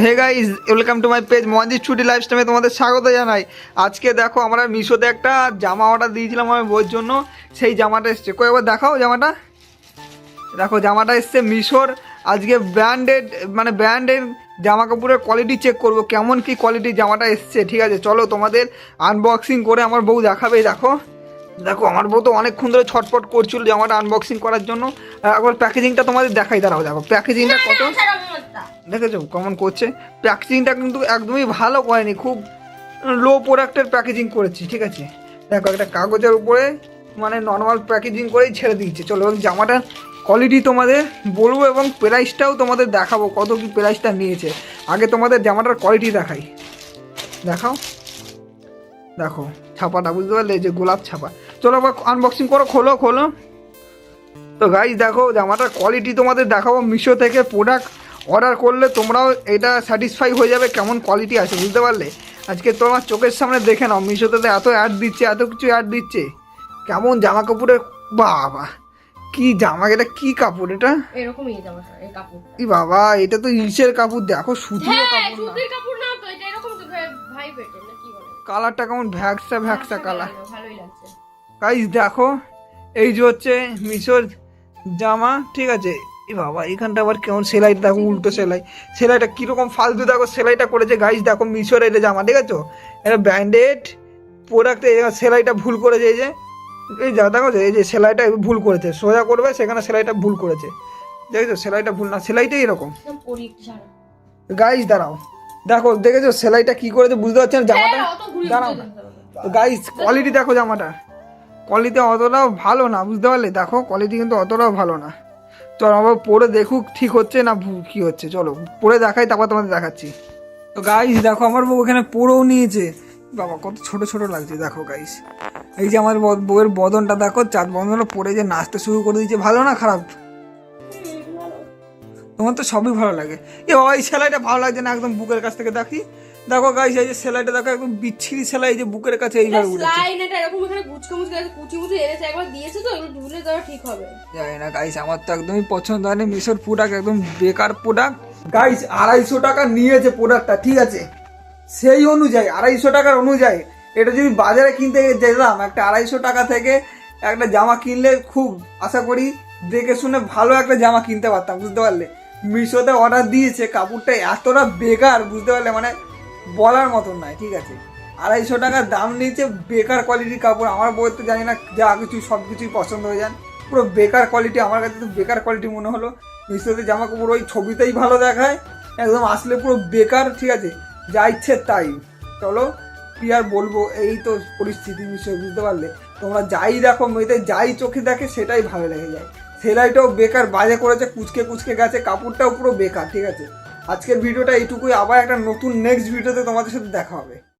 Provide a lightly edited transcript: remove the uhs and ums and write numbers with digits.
Hey guys, welcome to my page Manjit ছুটি লাইফস্টাইলে তোমাদের স্বাগত জানাই। আজকে দেখো আমরা মিশোতে একটা জামা অর্ডার দিয়েছিলাম আমার বউয়ের জন্য। সেই জামাটা এসছে, কই একবার দেখাও জামাটা। দেখো জামাটা এসছে মিশোর। আজকে ব্র্যান্ডেড জামা কাপড়ের কোয়ালিটি চেক করবো, কেমন কি কোয়ালিটি জামাটা এসছে। ঠিক আছে, চলো তোমাদের আনবক্সিং করে আমার বউ দেখাবে। দেখো দেখো আমার বউ তো অনেকক্ষণ ধরে ছটফট করছিল জামাটা আনবক্সিং করার জন্য। একবার প্যাকেজিংটা তোমাদের দেখাই, দাঁড়াও। দেখো প্যাকেজিংটা কত দেখেছো কেমন করছে। প্যাকেজিংটা কিন্তু একদমই ভালো করেনি, খুব লো প্রোডাক্টের প্যাকেজিং করেছি। ঠিক আছে, দেখো একটা কাগজের উপরে মানে নর্মাল প্যাকেজিং করেই ছেড়ে দিয়েছে। চলো জামাটার কোয়ালিটি তোমাদের বলবো এবং প্রাইসটাও তোমাদের দেখাবো, কত কি প্রাইসটা নিয়েছে। আগে তোমাদের জামাটার কোয়ালিটি দেখাই। দেখাও, দেখো ছাপাটা বুঝতে পারলে, যে গোলাপ ছাপা। চলো আবার আনবক্সিং করো, খোলো খোলো। তো গাইস দেখো জামাটার কোয়ালিটি তোমাদের দেখাবো। মিশো থেকে প্রোডাক্ট অর্ডার করলে তোমরাও এটা স্যাটিসফাই হয়ে যাবে কেমন কোয়ালিটি আছে, বুঝতে পারলে। আজকে তোমার চোখের সামনে দেখে নাও, মিশোতে তো এত অ্যাড দিচ্ছে, এত কিছু অ্যাড দিচ্ছে। কেমন জামা কাপড়ের, বাবা কি জামা, এটা কি কাপড়, এটা এরকমই জামা এই কাপড়। ই বাবা, এটা তো ইসের কাপড়, দেখো সুতির কাপড় না, সুতির কাপড় না তো, এটা এরকম তো ভাই পেটে না, কি বলে কালারটা কেমন ভ্যাক্সা ভ্যাক্সা কালার। ভালোই লাগছে গাইস দেখো এই যে হচ্ছে মিশোর জামা। ঠিক আছে, এ বাবা এখানটা আবার কেমন সেলাইটা দেখো, উল্টো সেলাইটা কীরকম ফালতু দেখো সেলাইটা করেছে। গাইস দেখো মিশোর এটা জামা, ঠিক আছে, এটা ব্র্যান্ডেড প্রোডাক্ট। সেলাইটা ভুল করেছে, এই যা দেখো, এই যে সেলাইটা ভুল করেছে, সোজা করবে সেখানে সেলাইটা ভুল করেছে। দেখেছো সেলাইটা ভুল না, সেলাইটাই এরকম। গাইস দাঁড়াও, দেখো দেখেছো সেলাইটা কি করেছে, বুঝতে পারছেন জামাটা। দাঁড়াও গাইস, কোয়ালিটি দেখো জামাটা, কোয়ালিটি অতটাও ভালো না, বুঝতে পারলে। দেখো কোয়ালিটি কিন্তু অতটাও ভালো না। চলো আবার পরে দেখুক ঠিক হচ্ছে না কি হচ্ছে, চলো পরে দেখাই, তারপর তোমাদের দেখাচ্ছি। তো গাইস দেখো আমার বউ এখানে পরেও নিয়েছে, বাবা কত ছোট ছোট লাগছে। দেখো গাইস এই যে আমার বউয়ের বদনটা দেখো, চাঁদ বদনটা পরে যে নাচতে শুরু করে দিয়েছে। ভালো না খারাপ? তোমার তো সবই ভালো লাগে। এ বাবা এই সেলাইটা ভালো লাগছে না, একদম বুকের কাছ থেকে দেখি। দেখো গাইস এই যে সেলাইটা দেখো, একদম বিচ্ছিরি সেলাই, যে বুকের কাছে এইভাবে উঠেছে। লাইনটা এরকম এখানে গুচকে মুচকে আছে, কুচি মুচি এনেছে, একবার দিয়েছে তো, এগুলো ধুলে দেওয়া ঠিক হবে। জানি না গাইস, আমার তো একদমই পছন্দ হয়নি মিশোর প্রোডাক্ট, একদম বেকার প্রোডাক্ট। গাইস 250 টাকা নিয়েছে প্রোডাক্টটা, ঠিক আছে, সেই অনুযায়ী 250 টাকার অনুযায়ী এটা যদি বাজারে কিনতে যেতাম, একটা 250 টাকা থেকে একটা জামা কিনলে খুব আশা করি দেখে শুনে ভালো একটা জামা কিনতে পারতাম, বুঝতে পারলে। মিশোতে অর্ডার দিয়েছে, কাপড়টা এতটা বেকার, বুঝতে পারলে, মানে বলার মতন নয়। ঠিক আছে, 250 টাকার দাম নিয়েছে, বেকার কোয়ালিটির কাপড়। আমার বই তো জানি না, যা কিছু সব কিছুই পছন্দ হয়ে যান, পুরো বেকার কোয়ালিটি। আমার কাছে তো বেকার কোয়ালিটি মনে হলো। মিশোতে জামা কাপড় ওই ছবিতেই ভালো দেখায়, একদম আসলে পুরো বেকার। ঠিক আছে, যা ইচ্ছে তাই। চলো কি আর বলবো, এই তো পরিস্থিতি মিশো, বুঝতে পারলে। তোমরা যাই দেখো, মেয়েতে যাই চোখে দেখে সেটাই ভালো লেগে যায়। সেলাইটাও বেকার, বাজে করেছে, কুচকে কুচকে গেছে, কাপড়টাও পুরো বেকার। ঠিক আছে, আজকের ভিডিওটা এইটুকুই। আবার একটা নতুন নেক্সট ভিডিওতে তোমাদের সাথে দেখা হবে।